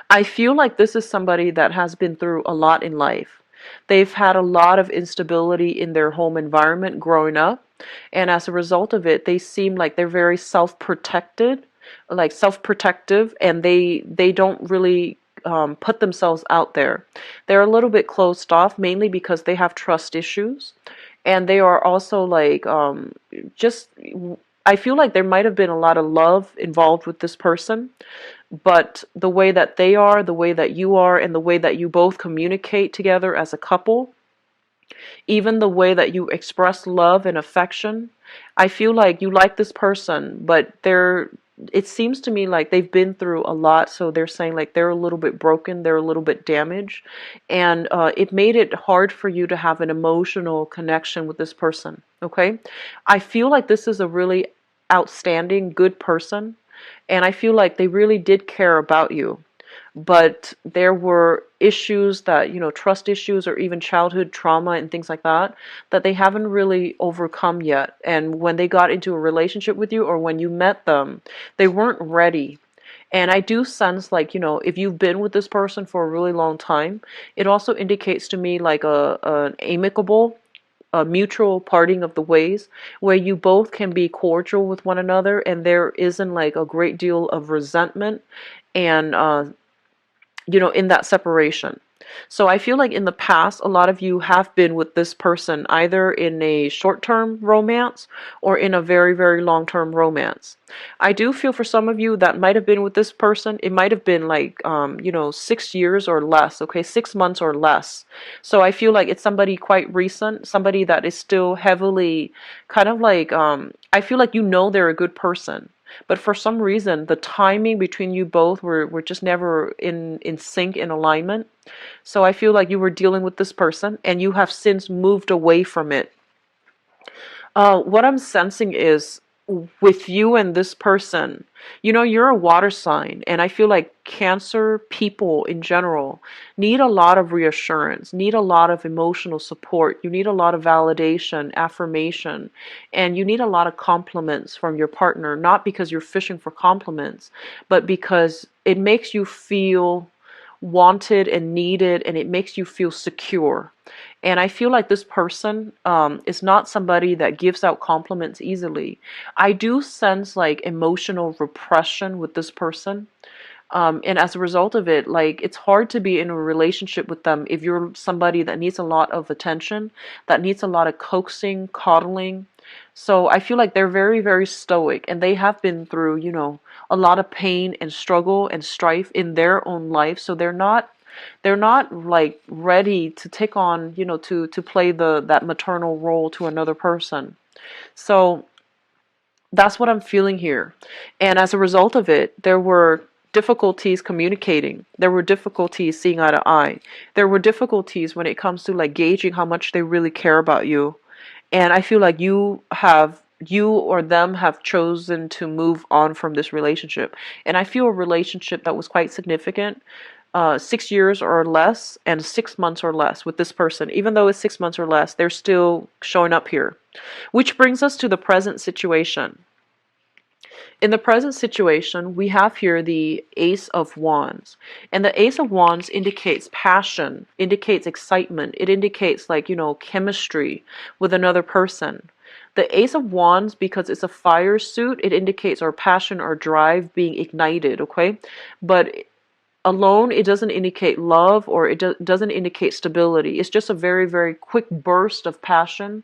I feel like this is somebody that has been through a lot in life. They've had a lot of instability in their home environment growing up, and as a result of it, they seem like they're very self-protected, like self-protective, and they don't really put themselves out there. They're a little bit closed off, mainly because they have trust issues, and they are also like just. I feel like there might have been a lot of love involved with this person, but the way that they are, the way that you are, and the way that you both communicate together as a couple, even the way that you express love and affection, I feel like you like this person, but it seems to me like they've been through a lot, so they're saying like they're a little bit broken, they're a little bit damaged, and it made it hard for you to have an emotional connection with this person, okay? I feel like this is a really outstanding, good person, and I feel like they really did care about you. But there were issues that, you know, trust issues or even childhood trauma and things like that, that they haven't really overcome yet. And when they got into a relationship with you or when you met them, they weren't ready. And I do sense like, you know, if you've been with this person for a really long time, it also indicates to me like an amicable, a mutual parting of the ways where you both can be cordial with one another and there isn't like a great deal of resentment and you know, in that separation. So I feel like in the past, a lot of you have been with this person either in a short-term romance or in a very, very long-term romance. I do feel for some of you that might have been with this person, it might have been like, 6 years or less, okay, 6 months or less. So I feel like it's somebody quite recent, somebody that is still heavily kind of like, I feel like they're a good person. But for some reason, the timing between you both were just never in sync, in alignment. So I feel like you were dealing with this person and you have since moved away from it. What I'm sensing is with you and this person, you're a water sign, and I feel like Cancer people in general need a lot of reassurance, need a lot of emotional support. You need a lot of validation, affirmation, and you need a lot of compliments from your partner, not because you're fishing for compliments, but because it makes you feel wanted and needed, and it makes you feel secure. And I feel like this person is not somebody that gives out compliments easily. I do sense like emotional repression with this person. And as a result of it, like it's hard to be in a relationship with them if you're somebody that needs a lot of attention, that needs a lot of coaxing, coddling. So I feel like they're very, very stoic, and they have been through, a lot of pain and struggle and strife in their own life. So they're not like ready to take on, to play that maternal role to another person. So that's what I'm feeling here. And as a result of it, there were difficulties communicating. There were difficulties seeing eye to eye. There were difficulties when it comes to like gauging how much they really care about you. And I feel like you or them have chosen to move on from this relationship. And I feel a relationship that was quite significant, 6 years or less and 6 months or less with this person. Even though it's 6 months or less, they're still showing up here. Which brings us to the present situation. In the present situation, we have here the Ace of Wands. And the Ace of Wands indicates passion, indicates excitement. It indicates like, chemistry with another person. The Ace of Wands, because it's a fire suit, it indicates our passion, our drive being ignited, okay? But alone, it doesn't indicate love, or it doesn't indicate stability. It's just a very, very quick burst of passion.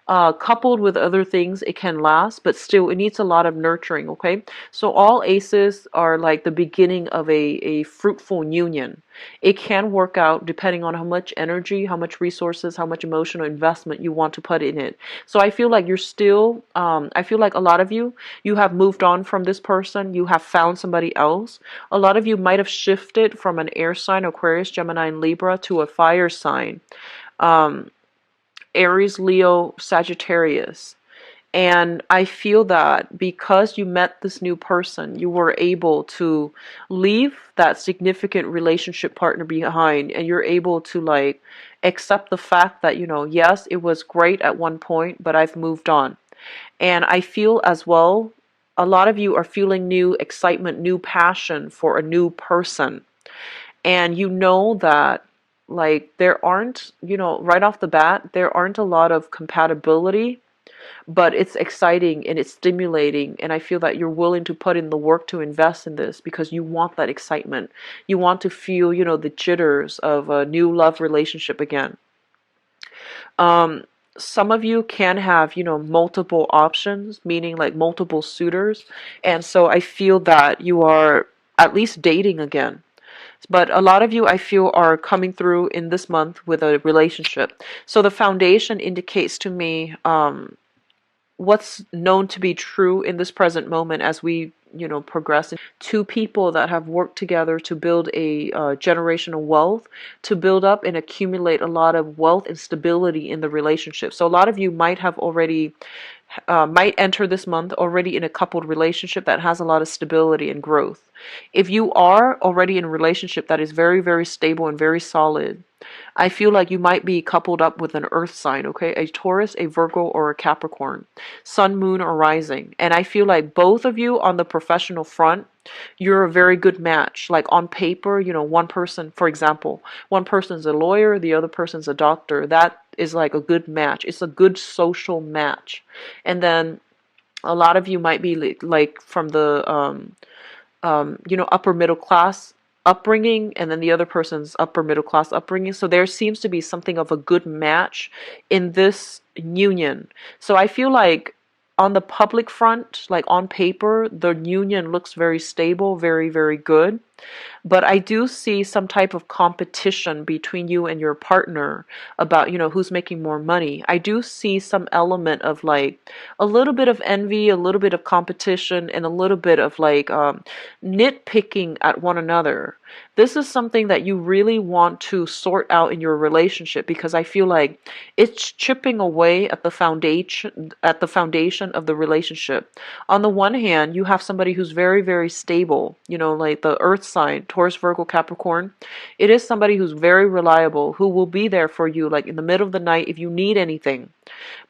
Coupled with other things, it can last, but still, it needs a lot of nurturing, okay? So all aces are like the beginning of a fruitful union. It can work out depending on how much energy, how much resources, how much emotional investment you want to put in it. So I feel like you're still, I feel like a lot of you have moved on from this person. You have found somebody else. A lot of you might have shifted from an air sign, Aquarius, Gemini, and Libra, to a fire sign. Aries, Leo, Sagittarius. And I feel that because you met this new person, you were able to leave that significant relationship partner behind, and you're able to like accept the fact that, yes, it was great at one point, but I've moved on. And I feel as well, a lot of you are feeling new excitement, new passion for a new person. And you know that like there aren't, right off the bat, there aren't a lot of compatibility, but it's exciting and it's stimulating, and I feel that you're willing to put in the work to invest in this because you want that excitement. You want to feel, the jitters of a new love relationship again. Some of you can have, multiple options, meaning like multiple suitors, and so I feel that you are at least dating again. But a lot of you, I feel, are coming through in this month with a relationship. So the foundation indicates to me what's known to be true in this present moment as we, progress. Two people that have worked together to build a generational wealth, to build up and accumulate a lot of wealth and stability in the relationship. So a lot of you might have already might enter this month already in a coupled relationship that has a lot of stability and growth. If you are already in a relationship that is very, very stable and very solid, I feel like you might be coupled up with an earth sign, okay? A Taurus, a Virgo, or a Capricorn. Sun, moon, or rising. And I feel like both of you on the professional front, you're a very good match. Like on paper, one person, for example, one person's a lawyer, the other person's a doctor. That is like a good match. It's a good social match. And then a lot of you might be like from the upper middle class upbringing and then the other person's upper middle class upbringing. So there seems to be something of a good match in this union. So I feel like on the public front, like on paper, the union looks very stable, very, very good. But I do see some type of competition between you and your partner about, who's making more money. I do see some element of like a little bit of envy, a little bit of competition, and a little bit of like nitpicking at one another. This is something that you really want to sort out in your relationship, because I feel like it's chipping away at the foundation of the relationship. On the one hand, you have somebody who's very, very stable, like the earth sign, Taurus, Virgo, Capricorn. It is somebody who's very reliable, who will be there for you, like in the middle of the night if you need anything.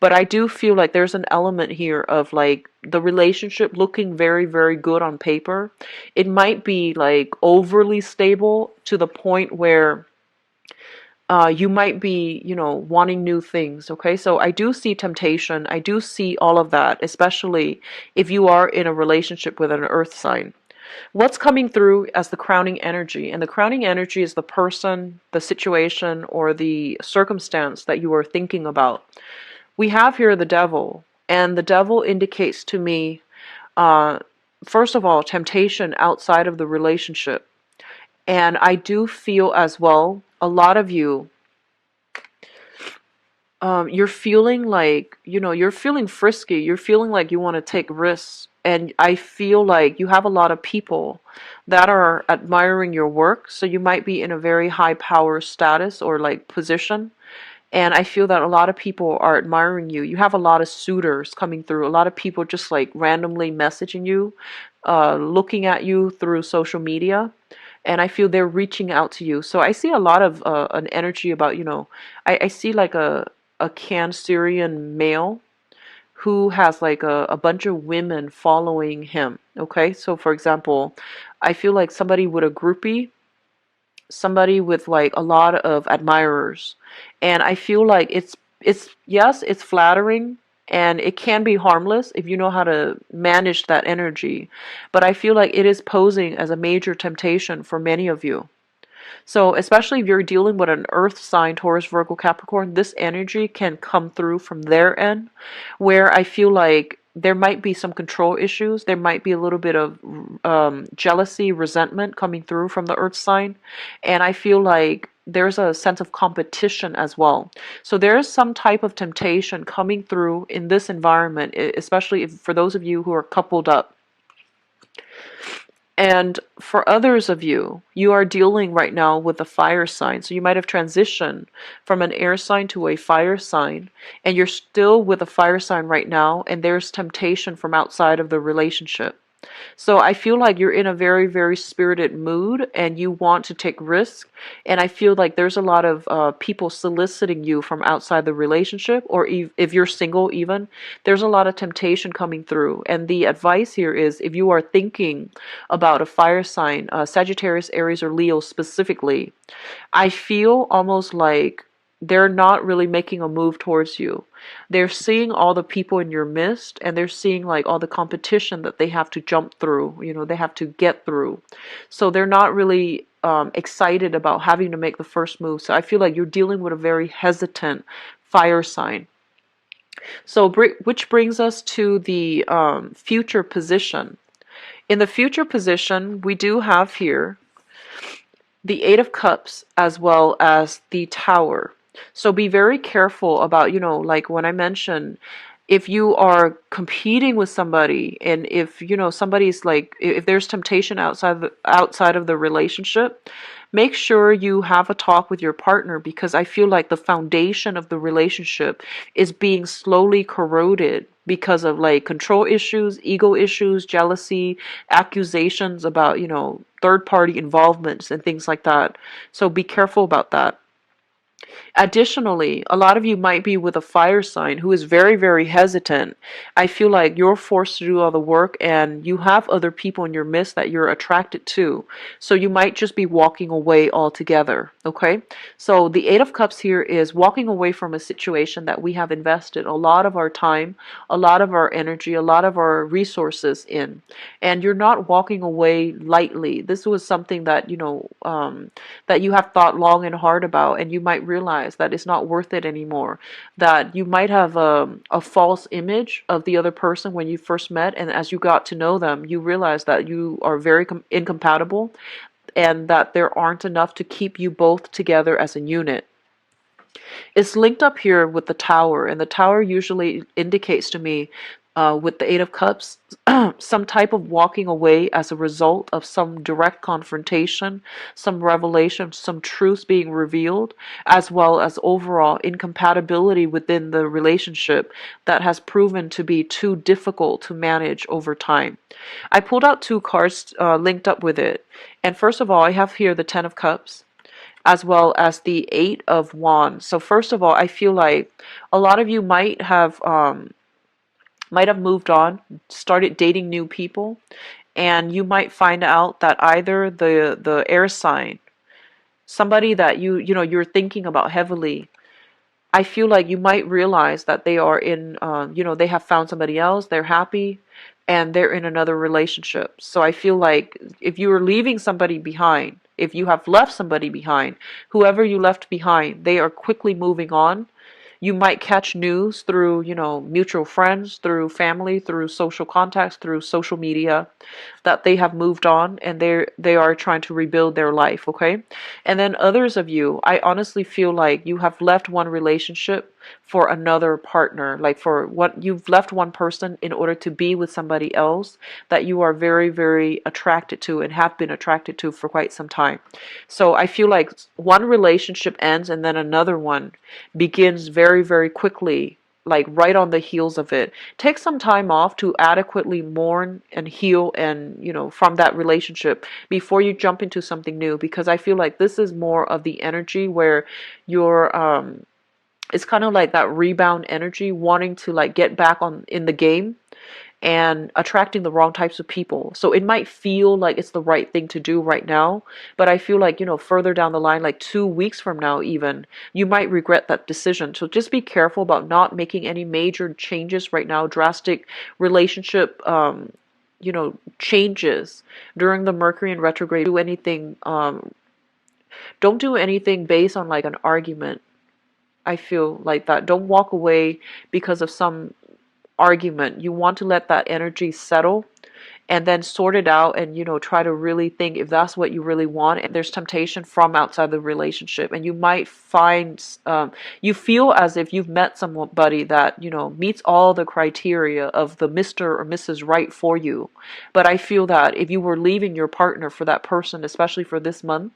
But I do feel like there's an element here of like the relationship looking very, very good on paper. It might be like overly stable to the point where you might be, wanting new things. Okay, so I do see temptation. I do see all of that, especially if you are in a relationship with an earth sign. What's coming through as the crowning energy? And the crowning energy is the person, the situation, or the circumstance that you are thinking about. We have here the devil, and the devil indicates to me, uh, first of all, temptation outside of the relationship. And I do feel as well, a lot of you, you're feeling like, you're feeling frisky. You're feeling like you want to take risks. And I feel like you have a lot of people that are admiring your work. So you might be in a very high power status or like position. And I feel that a lot of people are admiring you. You have a lot of suitors coming through. A lot of people just like randomly messaging you, looking at you through social media. And I feel they're reaching out to you. So I see a lot of an energy about, I see like a Cancerian male who has like a bunch of women following him. Okay. So for example, I feel like somebody with a groupie, somebody with like a lot of admirers. And I feel like it's yes, it's flattering and it can be harmless if you know how to manage that energy. But I feel like it is posing as a major temptation for many of you. So, especially if you're dealing with an earth sign, Taurus, Virgo, Capricorn, this energy can come through from their end, where I feel like there might be some control issues. There might be a little bit of jealousy, resentment coming through from the earth sign. And I feel like there's a sense of competition as well. So there is some type of temptation coming through in this environment, especially if, for those of you who are coupled up. And for others of you, you are dealing right now with a fire sign. So you might have transitioned from an air sign to a fire sign, and you're still with a fire sign right now, and there's temptation from outside of the relationship. So I feel like you're in a very, very spirited mood and you want to take risks. And I feel like there's a lot of people soliciting you from outside the relationship, or if you're single even, there's a lot of temptation coming through. And the advice here is if you are thinking about a fire sign, Sagittarius, Aries, or Leo specifically, I feel almost like they're not really making a move towards you. They're seeing all the people in your midst, and they're seeing like all the competition that they have to jump through, they have to get through. So they're not really excited about having to make the first move. So I feel like you're dealing with a very hesitant fire sign. So which brings us to the future position. In the future position, we do have here the Eight of Cups as well as the Tower. So be very careful about, like when I mentioned, if you are competing with somebody, and if, somebody's like, if there's temptation outside of the relationship, make sure you have a talk with your partner, because I feel like the foundation of the relationship is being slowly corroded because of like control issues, ego issues, jealousy, accusations about, third party involvements and things like that. So be careful about that. Additionally, a lot of you might be with a fire sign who is very, very hesitant. I feel like you're forced to do all the work and you have other people in your midst that you're attracted to. So you might just be walking away altogether, okay? So the Eight of Cups here is walking away from a situation that we have invested a lot of our time, a lot of our energy, a lot of our resources in. And you're not walking away lightly. This was something that, that you have thought long and hard about, and you might realize that it's not worth it anymore. That you might have a false image of the other person when you first met, and as you got to know them, you realize that you are very incompatible and that there aren't enough to keep you both together as a unit. It's linked up here with the Tower, and the Tower usually indicates to me, with the Eight of Cups, some type of walking away as a result of some direct confrontation, some revelation, some truths being revealed, as well as overall incompatibility within the relationship that has proven to be too difficult to manage over time. I pulled out two cards linked up with it, and first of all, I have here the Ten of Cups as well as the Eight of Wands. So first of all, I feel like a lot of you might have moved on, started dating new people, and you might find out that either the air sign, somebody that you're thinking about heavily, I feel like you might realize that they are they have found somebody else, they're happy, and they're in another relationship. So I feel like if you are leaving somebody behind, if you have left somebody behind, whoever you left behind, they are quickly moving on. You might catch news through, mutual friends, through family, through social contacts, through social media, that they have moved on and they are trying to rebuild their life, okay? And then others of you, I honestly feel like you have left one relationship for another partner, like for what you've left one person in order to be with somebody else that you are very, very attracted to and have been attracted to for quite some time. So I feel like one relationship ends and then another one begins very, very quickly, like right on the heels of it. Take some time off to adequately mourn and heal and, from that relationship before you jump into something new, because I feel like this is more of the energy where you're it's kind of like that rebound energy, wanting to like get back on in the game and attracting the wrong types of people. So it might feel like it's the right thing to do right now, but I feel like, further down the line, like 2 weeks from now even, you might regret that decision. So just be careful about not making any major changes right now, drastic relationship changes during the Mercury in retrograde. Don't do anything based on like an argument. I feel like that. Don't walk away because of some argument. You want to let that energy settle and then sort it out and try to really think if that's what you really want. And there's temptation from outside the relationship, and you might find you feel as if you've met somebody that meets all the criteria of the Mr. or Mrs. Right for you. But I feel that if you were leaving your partner for that person, especially for this month,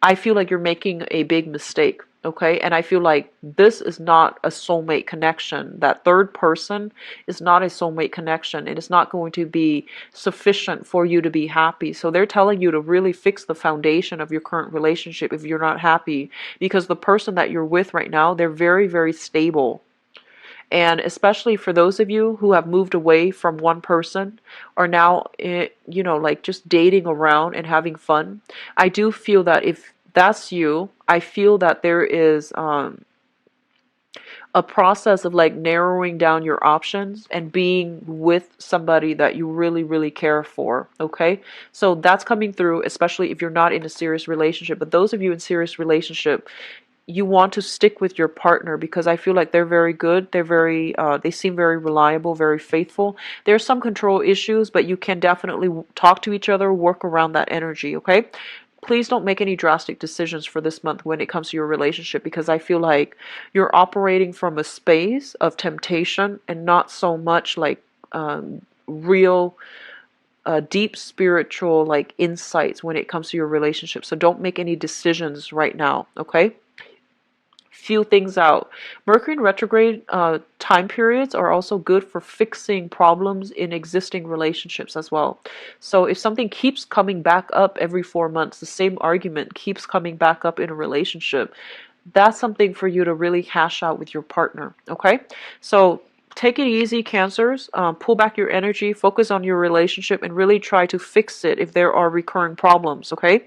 I feel like you're making a big mistake, okay? And I feel like this is not a soulmate connection. That third person is not a soulmate connection. It is not going to be sufficient for you to be happy. So they're telling you to really fix the foundation of your current relationship if you're not happy, because the person that you're with right now, they're very, very stable. And especially for those of you who have moved away from one person, are now, like just dating around and having fun, I do feel that if that's you, I feel that there is a process of like narrowing down your options and being with somebody that you really, really care for, okay? So that's coming through, especially if you're not in a serious relationship. But those of you in serious relationship, you want to stick with your partner because I feel like they're very good. They seem very reliable, very faithful. There's some control issues, but you can definitely talk to each other, work around that energy, okay? Please don't make any drastic decisions for this month when it comes to your relationship, because I feel like you're operating from a space of temptation and not so much like real deep spiritual like insights when it comes to your relationship. So don't make any decisions right now, okay? Few things out. Mercury in retrograde time periods are also good for fixing problems in existing relationships as well. So if something keeps coming back up every 4 months, the same argument keeps coming back up in a relationship, that's something for you to really hash out with your partner, okay? So take it easy, Cancers. Pull back your energy, focus on your relationship, and really try to fix it if there are recurring problems, okay?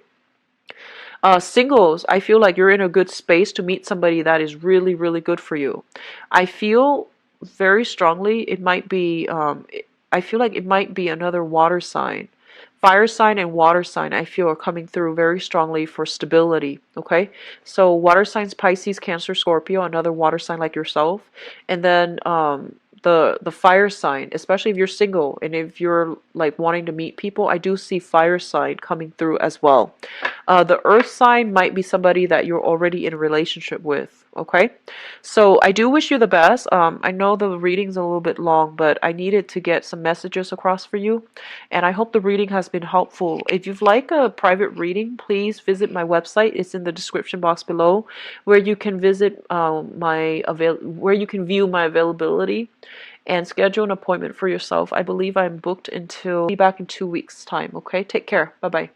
Singles, I feel like you're in a good space to meet somebody that is really, really good for you. I feel very strongly it might be, I feel like it might be another water sign. Fire sign and water sign, I feel, are coming through very strongly for stability, okay? So water signs, Pisces, Cancer, Scorpio, another water sign like yourself. And then the fire sign, especially if you're single and if you're like wanting to meet people, I do see fire sign coming through as well. The earth sign might be somebody that you're already in a relationship with, okay? So I do wish you the best. I know the reading's a little bit long, but I needed to get some messages across for you, and I hope the reading has been helpful. If you'd like a private reading, please visit my website. It's in the description box below, where you can visit where you can view my availability and schedule an appointment for yourself. I believe I'm booked until be back in 2 weeks' time. Okay, take care. Bye bye.